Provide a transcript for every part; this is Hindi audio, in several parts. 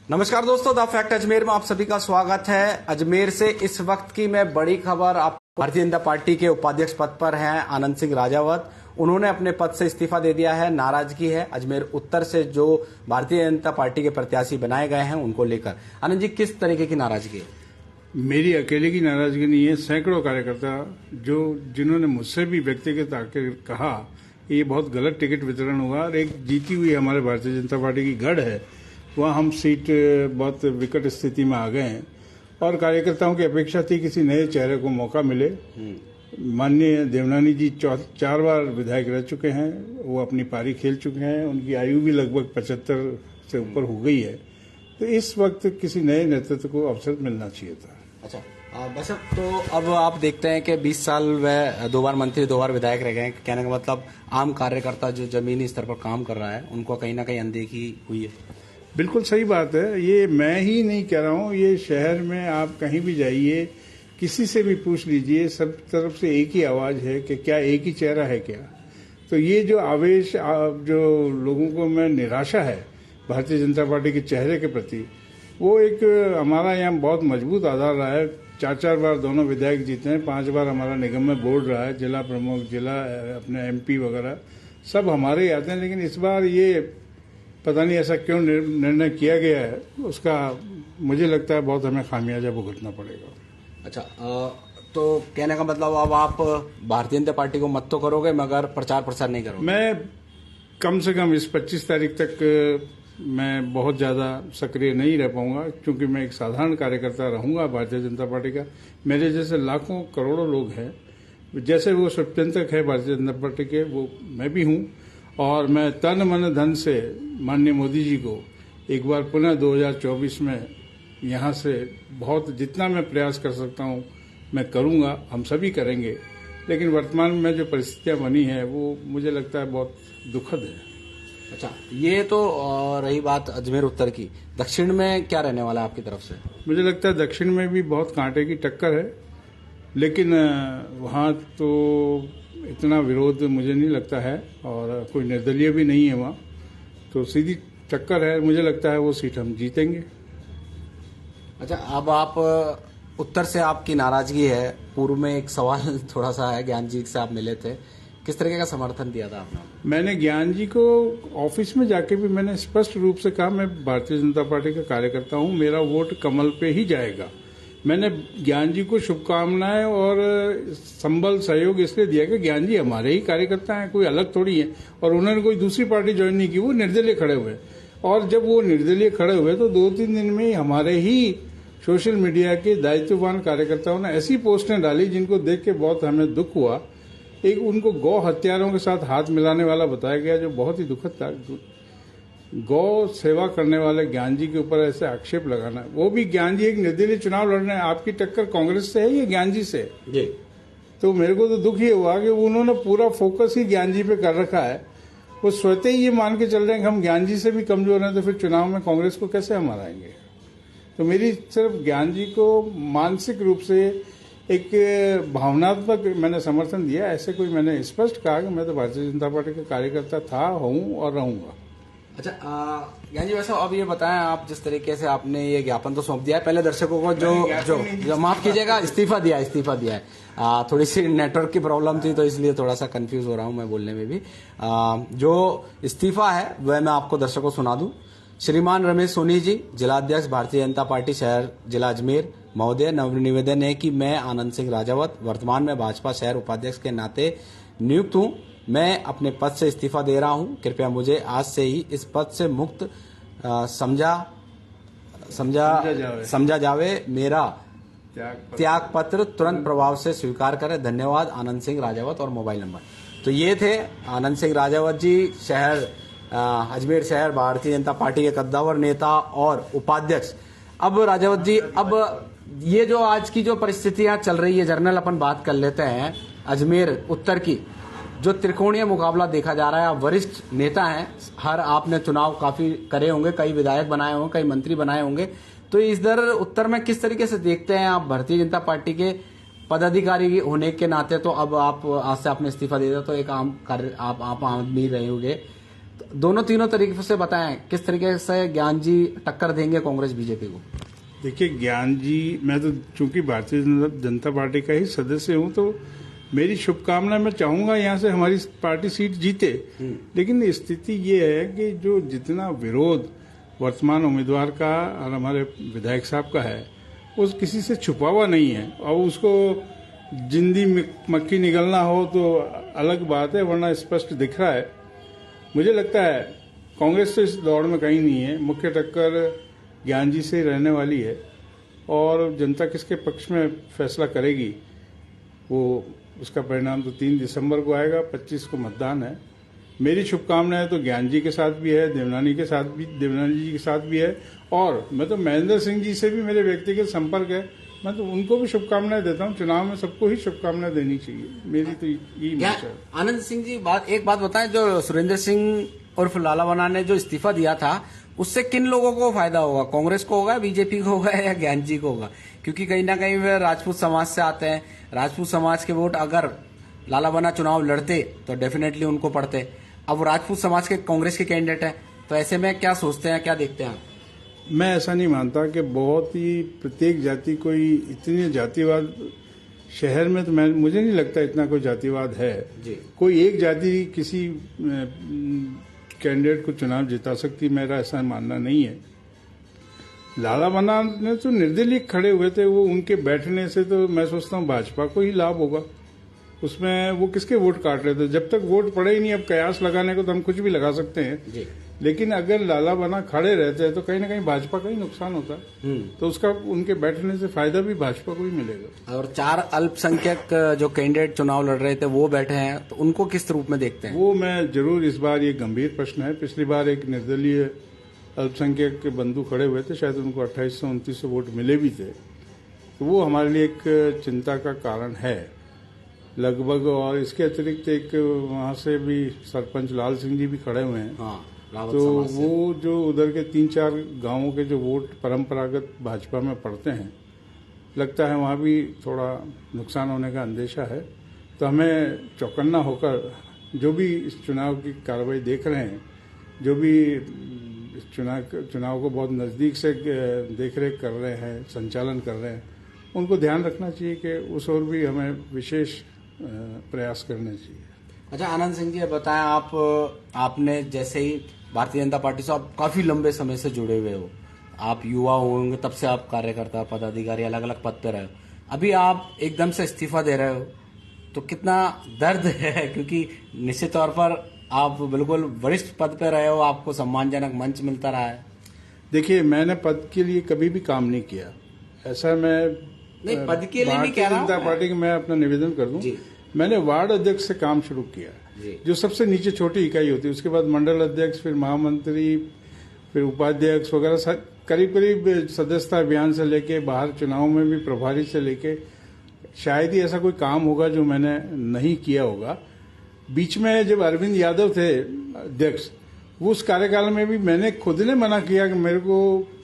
नमस्कार दोस्तों, द फैक्ट अजमेर में आप सभी का स्वागत है। अजमेर से इस वक्त की मैं बड़ी खबर, आप भारतीय जनता पार्टी के उपाध्यक्ष पद पर हैं आनंद सिंह राजावत। उन्होंने अपने पद से इस्तीफा दे दिया है। नाराजगी है अजमेर उत्तर से जो भारतीय जनता पार्टी के प्रत्याशी बनाए गए हैं उनको लेकर। आनंद जी, किस तरीके की नाराजगी है? मेरी अकेले की नाराजगी नहीं है, सैकड़ों कार्यकर्ता जिन्होंने मुझसे भी व्यक्तिगत आकर कहा कि ये बहुत गलत टिकट वितरण हुआ और एक जीती हुई हमारे भारतीय जनता पार्टी की गढ़ है, वहाँ हम सीट बहुत विकट स्थिति में आ गए हैं और कार्यकर्ताओं की अपेक्षा थी किसी नए चेहरे को मौका मिले। माननीय देवनानी जी 4 बार विधायक रह चुके हैं, वो अपनी पारी खेल चुके हैं, उनकी आयु भी लगभग 75 से ऊपर हो गई है, तो इस वक्त किसी नए नेतृत्व को अवसर मिलना चाहिए था। अच्छा बस, तो अब आप देखते हैं कि 20 साल वह 2 बार मंत्री 2 बार विधायक रह गए। कहने का मतलब आम कार्यकर्ता जो जमीनी स्तर पर काम कर रहा है उनको कहीं ना कहीं अनदेखी हुई है। बिल्कुल सही बात है, ये मैं ही नहीं कह रहा हूँ, ये शहर में आप कहीं भी जाइए, किसी से भी पूछ लीजिए, सब तरफ से एक ही आवाज है कि क्या एक ही चेहरा है क्या। तो ये जो आवेश, जो लोगों को में निराशा है भारतीय जनता पार्टी के चेहरे के प्रति, वो एक हमारा यहाँ बहुत मजबूत आधार रहा है। 4 बार दोनों विधायक जीते हैं, 5 बार हमारा निगम में बोर्ड रहा है, जिला प्रमुख, जिला अपने MP वगैरह सब हमारे ही आते हैं। लेकिन इस बार ये पता नहीं ऐसा क्यों निर्णय किया गया है, उसका मुझे लगता है बहुत हमें खामियाजा भुगतना पड़ेगा। अच्छा, तो कहने का मतलब अब आप भारतीय जनता पार्टी को मत तो करोगे मगर प्रचार प्रसार नहीं करोगे? मैं कम से कम इस 25 तारीख तक मैं बहुत ज्यादा सक्रिय नहीं रह पाऊंगा, क्योंकि मैं एक साधारण कार्यकर्ता रहूंगा भारतीय जनता पार्टी का। मेरे जैसे लाखों करोड़ों लोग हैं, जैसे वो स्वतंत्रक है भारतीय जनता पार्टी के, वो मैं भी हूं। और मैं तन मन धन से माननीय मोदी जी को एक बार पुनः 2024 में यहाँ से बहुत जितना मैं प्रयास कर सकता हूँ मैं करूँगा, हम सभी करेंगे। लेकिन वर्तमान में जो परिस्थितियाँ बनी है वो मुझे लगता है बहुत दुखद है। अच्छा, ये तो रही बात अजमेर उत्तर की। दक्षिण में क्या रहने वाला है आपकी तरफ से? मुझे लगता है दक्षिण में भी बहुत कांटे की टक्कर है, लेकिन वहाँ तो इतना विरोध मुझे नहीं लगता है और कोई निर्दलीय भी नहीं है वहाँ, तो सीधी टक्कर है। मुझे लगता है वो सीट हम जीतेंगे। अच्छा, अब आप उत्तर से आपकी नाराजगी है। पूर्व में एक सवाल थोड़ा सा है, ज्ञान जी से आप मिले थे, किस तरीके का समर्थन दिया था आपने? मैंने ज्ञान जी को ऑफिस में जाके भी मैंने स्पष्ट रूप से कहा, मैं भारतीय जनता पार्टी का कार्यकर्ता हूँ, मेरा वोट कमल पे ही जाएगा। मैंने ज्ञान जी को शुभकामनाएं और संबल सहयोग इसलिए दिया कि ज्ञान जी हमारे ही कार्यकर्ता हैं, कोई अलग थोड़ी है, और उन्होंने कोई दूसरी पार्टी ज्वाइन नहीं की, वो निर्दलीय खड़े हुए। और जब वो निर्दलीय खड़े हुए तो 2-3 दिन में ही हमारे ही सोशल मीडिया के दायित्ववान कार्यकर्ताओं ने ऐसी पोस्टें डाली जिनको देख के बहुत हमें दुख हुआ। एक उनको गौ हत्यारों के साथ हाथ मिलाने वाला बताया गया, जो बहुत ही दुखद था। गौ सेवा करने वाले ज्ञान जी के ऊपर ऐसे आक्षेप लगाना, वो भी ज्ञान जी एक निर्दलीय चुनाव लड़ रहे हैं। आपकी टक्कर कांग्रेस से है या ज्ञान जी से? जी। तो मेरे को तो दुख ये हुआ कि उन्होंने पूरा फोकस ही ज्ञान जी पे कर रखा है। वो स्वतः ही ये मान के चल रहे हैं कि हम ज्ञान जी से भी कमजोर हैं, तो फिर चुनाव में कांग्रेस को कैसे हम हराएंगे। तो मेरी सिर्फ ज्ञान जी को मानसिक रूप से एक भावनात्मक मैंने समर्थन दिया। ऐसे कोई मैंने स्पष्ट कहा कि मैं तो भारतीय जनता पार्टी का कार्यकर्ता था, हूं और रहूंगा। अच्छा, ज्ञान जी, वैसे अब ये बताएं, आप जिस तरीके से आपने ये ज्ञापन तो सौंप दिया है पहले दर्शकों को, जो माफ कीजिएगा, इस्तीफा दिया है। थोड़ी सी नेटवर्क की प्रॉब्लम थी तो इसलिए थोड़ा सा कंफ्यूज हो रहा हूं मैं बोलने में भी। जो इस्तीफा है वह मैं आपको दर्शकों को सुना दूं। श्रीमान रमेश सोनी जी, जिलाध्यक्ष भारतीय जनता पार्टी शहर जिला अजमेर महोदय, निवेदन है कि मैं आनंद सिंह राजावत वर्तमान में भाजपा शहर उपाध्यक्ष के नाते नियुक्त हूं। मैं अपने पद से इस्तीफा दे रहा हूं। कृपया मुझे आज से ही इस पद से मुक्त समझा जावे। मेरा त्याग पत्र तुरंत प्रभाव से स्वीकार करें। धन्यवाद, आनंद सिंह राजावत। और मोबाइल नंबर। तो ये थे आनंद सिंह राजावत जी, शहर अजमेर शहर भारतीय जनता पार्टी के कद्दावर नेता और उपाध्यक्ष। अब राजावत जी, अब ये जो आज की जो परिस्थितियां चल रही है, जर्नल अपन बात कर लेते हैं अजमेर उत्तर की। जो त्रिकोणीय मुकाबला देखा जा रहा है, आप वरिष्ठ नेता हैं, हर आपने चुनाव काफी करे होंगे, कई विधायक बनाए होंगे, कई मंत्री बनाए होंगे, तो इधर उत्तर में किस तरीके से देखते हैं आप भारतीय जनता पार्टी के पदाधिकारी होने के नाते? तो अब आप आज से आपने इस्तीफा दे दिया, तो एक आम कार्य आप आदमी रहे होंगे, दोनों तीनों तरीके से बताएं किस तरीके से ज्ञान जी टक्कर देंगे कांग्रेस बीजेपी को। देखिए ज्ञान जी, मैं तो चूंकि भारतीय जनता पार्टी का ही सदस्य हूं, तो मेरी शुभकामना, मैं चाहूंगा यहां से हमारी पार्टी सीट जीते। लेकिन स्थिति ये है कि जो जितना विरोध वर्तमान उम्मीदवार का और हमारे विधायक साहब का है, वो किसी से छुपा हुआ नहीं है। और उसको जिंदी मक्खी निकलना हो तो अलग बात है, वरना स्पष्ट दिख रहा है। मुझे लगता है कांग्रेस तो इस दौड़ में कहीं नहीं है, मुख्य टक्कर ज्ञान जी से रहने वाली है। और जनता किसके पक्ष में फैसला करेगी, वो उसका परिणाम तो 3 दिसंबर को आएगा, 25 को मतदान है। मेरी शुभकामनाएं तो ज्ञान जी के साथ भी है, देवनानी जी के साथ भी है, और मैं तो महेंद्र सिंह जी से भी मेरे व्यक्तिगत संपर्क है, मैं तो उनको भी शुभकामनाएं देता हूं। चुनाव में सबको ही शुभकामनाएं देनी चाहिए, मेरी तो यही है। आनंद सिंह जी, एक बात बताएं, जो सुरेंद्र सिंह उर्फ लाला बना ने जो इस्तीफा दिया था, उससे किन लोगों को फायदा होगा? कांग्रेस को होगा, बीजेपी को होगा, या ज्ञान जी को होगा? क्योंकि कहीं ना कहीं वे राजपूत समाज से आते हैं, राजपूत समाज के वोट अगर लाला बना चुनाव लड़ते तो डेफिनेटली उनको पड़ते। अब वो राजपूत समाज के कांग्रेस के कैंडिडेट है, तो ऐसे में क्या सोचते हैं, क्या देखते हैं? मैं ऐसा नहीं मानता कि बहुत ही प्रत्येक जाति कोई इतनी जातिवाद शहर में, तो मुझे नहीं लगता इतना कोई जातिवाद है जी। कोई एक जाति किसी कैंडिडेट को चुनाव जिता सकती, मेरा ऐसा मानना नहीं है। लाला बना ने तो निर्दलीय खड़े हुए थे, वो उनके बैठने से तो मैं सोचता हूँ भाजपा को ही लाभ होगा। उसमें वो किसके वोट काट रहे थे? जब तक वोट पड़े ही नहीं, अब कयास लगाने को तो हम कुछ भी लगा सकते हैं जी। लेकिन अगर लाला बना खड़े रहते हैं तो कहीं ना कहीं भाजपा का ही नुकसान होता है, तो उसका उनके बैठने से फायदा भी भाजपा को ही मिलेगा। और 4 अल्पसंख्यक जो कैंडिडेट चुनाव लड़ रहे थे वो बैठे हैं, तो उनको किस रूप में देखते हैं? वो मैं जरूर, इस बार ये गंभीर प्रश्न है। पिछली बार एक निर्दलीय अल्पसंख्यक के बंधु खड़े हुए थे, शायद उनको 2800-2900 वोट मिले भी थे, तो वो हमारे लिए एक चिंता का कारण है लगभग। और इसके अतिरिक्त एक वहां से भी सरपंच लाल सिंह जी भी खड़े हुए हैं। तो वो जो उधर के 3-4 गांवों के जो वोट परंपरागत भाजपा में पड़ते हैं, लगता है वहां भी थोड़ा नुकसान होने का अंदेशा है। तो हमें चौकन्ना होकर जो भी इस चुनाव की कार्रवाई देख रहे हैं, जो भी चुनाव को बहुत नजदीक से देखरेख कर रहे हैं, संचालन कर रहे हैं, उनको ध्यान रखना चाहिए कि उस ओर भी हमें विशेष प्रयास करने चाहिए। अच्छा आनंद सिंह जी, बताएं, आपने जैसे ही भारतीय जनता पार्टी से आप काफी लंबे समय से जुड़े हुए हो, आप युवा होंगे तब से आप कार्यकर्ता, पदाधिकारी, अलग अलग पद पे रहे हो, अभी आप एकदम से इस्तीफा दे रहे हो, तो कितना दर्द है? क्योंकि निश्चित तौर पर आप बिल्कुल वरिष्ठ पद पे रहे हो, आपको सम्मानजनक मंच मिलता रहा है। देखिए, मैंने पद के लिए कभी भी काम नहीं किया, ऐसा मैं नहीं, पद के लिए नहीं कह रहा हूं। जनता पार्टी का मैं अपना निवेदन कर दूं, मैंने वार्ड अध्यक्ष से काम शुरू किया, जो सबसे नीचे छोटी इकाई होती है, उसके बाद मंडल अध्यक्ष, फिर महामंत्री, फिर उपाध्यक्ष वगैरह, करीब करीब सदस्यता अभियान से लेके बाहर चुनाव में भी प्रभारी से लेके, शायद ही ऐसा कोई काम होगा जो मैंने नहीं किया होगा। बीच में जब अरविंद यादव थे अध्यक्ष, वो उस कार्यकाल में भी मैंने खुद ने मना किया कि मेरे को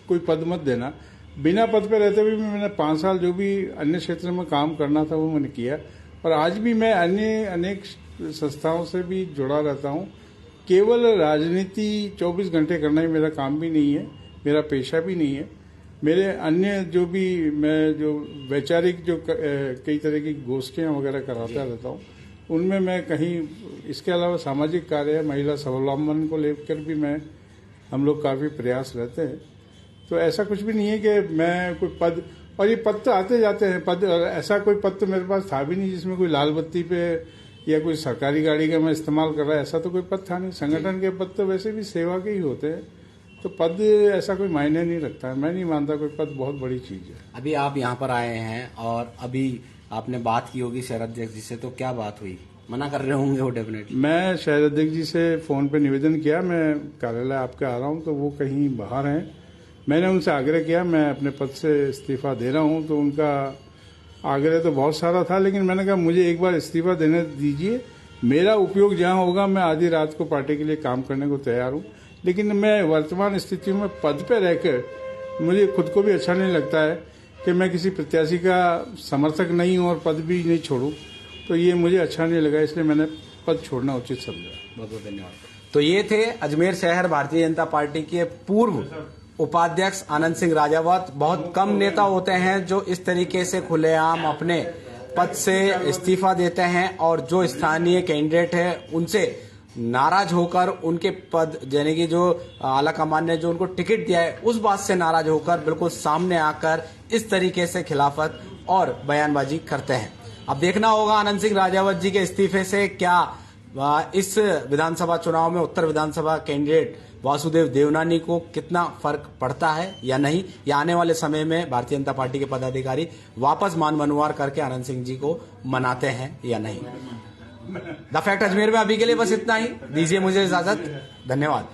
कोई पद मत देना। बिना पद पे रहते हुए भी मैंने 5 साल जो भी अन्य क्षेत्र में काम करना था वो मैंने किया, और आज भी मैं अन्य अनेक संस्थाओं से भी जुड़ा रहता हूं। केवल राजनीति 24 घंटे करना ही मेरा काम भी नहीं है, मेरा पेशा भी नहीं है। मेरे अन्य जो भी मैं जो वैचारिक जो कई तरह की गोष्ठियां वगैरह कराता रहता हूं, उनमें मैं कहीं, इसके अलावा सामाजिक कार्य, महिला स्वावलंबन को लेकर भी हम लोग काफी प्रयास रहते हैं। तो ऐसा कुछ भी नहीं है कि मैं कोई पद, और ये पद तो आते जाते हैं पद, ऐसा कोई पद तो मेरे पास था भी नहीं जिसमें कोई लाल बत्ती पे या कोई सरकारी गाड़ी का मैं इस्तेमाल कर रहा है, ऐसा तो कोई पद था नहीं। संगठन के पद तो वैसे भी सेवा के ही होते हैं, तो पद ऐसा कोई मायने नहीं रखता है। मैं नहीं मानता कोई पद बहुत बड़ी चीज है। अभी आप यहाँ पर आए हैं और अभी आपने बात की होगी शहर अध्यक्ष जी से, तो क्या बात हुई? मना कर रहे होंगे वो डेफिनेटली। मैं शहर अध्यक्ष जी से फोन पे निवेदन किया, मैं कार्यालय आपके आ रहा हूँ, तो वो कहीं बाहर हैं। मैंने उनसे आग्रह किया मैं अपने पद से इस्तीफा दे रहा हूँ, तो उनका आग्रह तो बहुत सारा था, लेकिन मैंने कहा मुझे एक बार इस्तीफा देने दीजिए, मेरा उपयोग जहाँ होगा मैं आधी रात को पार्टी के लिए काम करने को तैयार हूँ। लेकिन मैं वर्तमान स्थिति में पद पे रहकर मुझे खुद को भी अच्छा नहीं लगता है कि मैं किसी प्रत्याशी का समर्थक नहीं हूँ और पद भी नहीं छोड़ूं, तो ये मुझे अच्छा नहीं लगा, इसलिए मैंने पद छोड़ना उचित समझा। बहुत बहुत धन्यवाद। तो ये थे अजमेर शहर भारतीय जनता पार्टी के पूर्व उपाध्यक्ष आनंद सिंह राजावत। बहुत कम नेता होते हैं जो इस तरीके से खुलेआम अपने पद से इस्तीफा देते हैं और जो स्थानीय कैंडिडेट है उनसे नाराज होकर उनके पद यानी कि जो आला कमान ने जो उनको टिकट दिया है उस बात से नाराज होकर बिल्कुल सामने आकर इस तरीके से खिलाफत और बयानबाजी करते हैं। अब देखना होगा आनंद सिंह राजावत जी के इस्तीफे से क्या इस विधानसभा चुनाव में उत्तर विधानसभा कैंडिडेट वासुदेव देवनानी को कितना फर्क पड़ता है या नहीं, या आने वाले समय में भारतीय जनता पार्टी के पदाधिकारी वापस मान मनवार करके आनंद सिंह जी को मनाते हैं या नहीं। द फैक्ट अजमेर में अभी के लिए बस इतना ही। दीजिए मुझे इजाजत। धन्यवाद।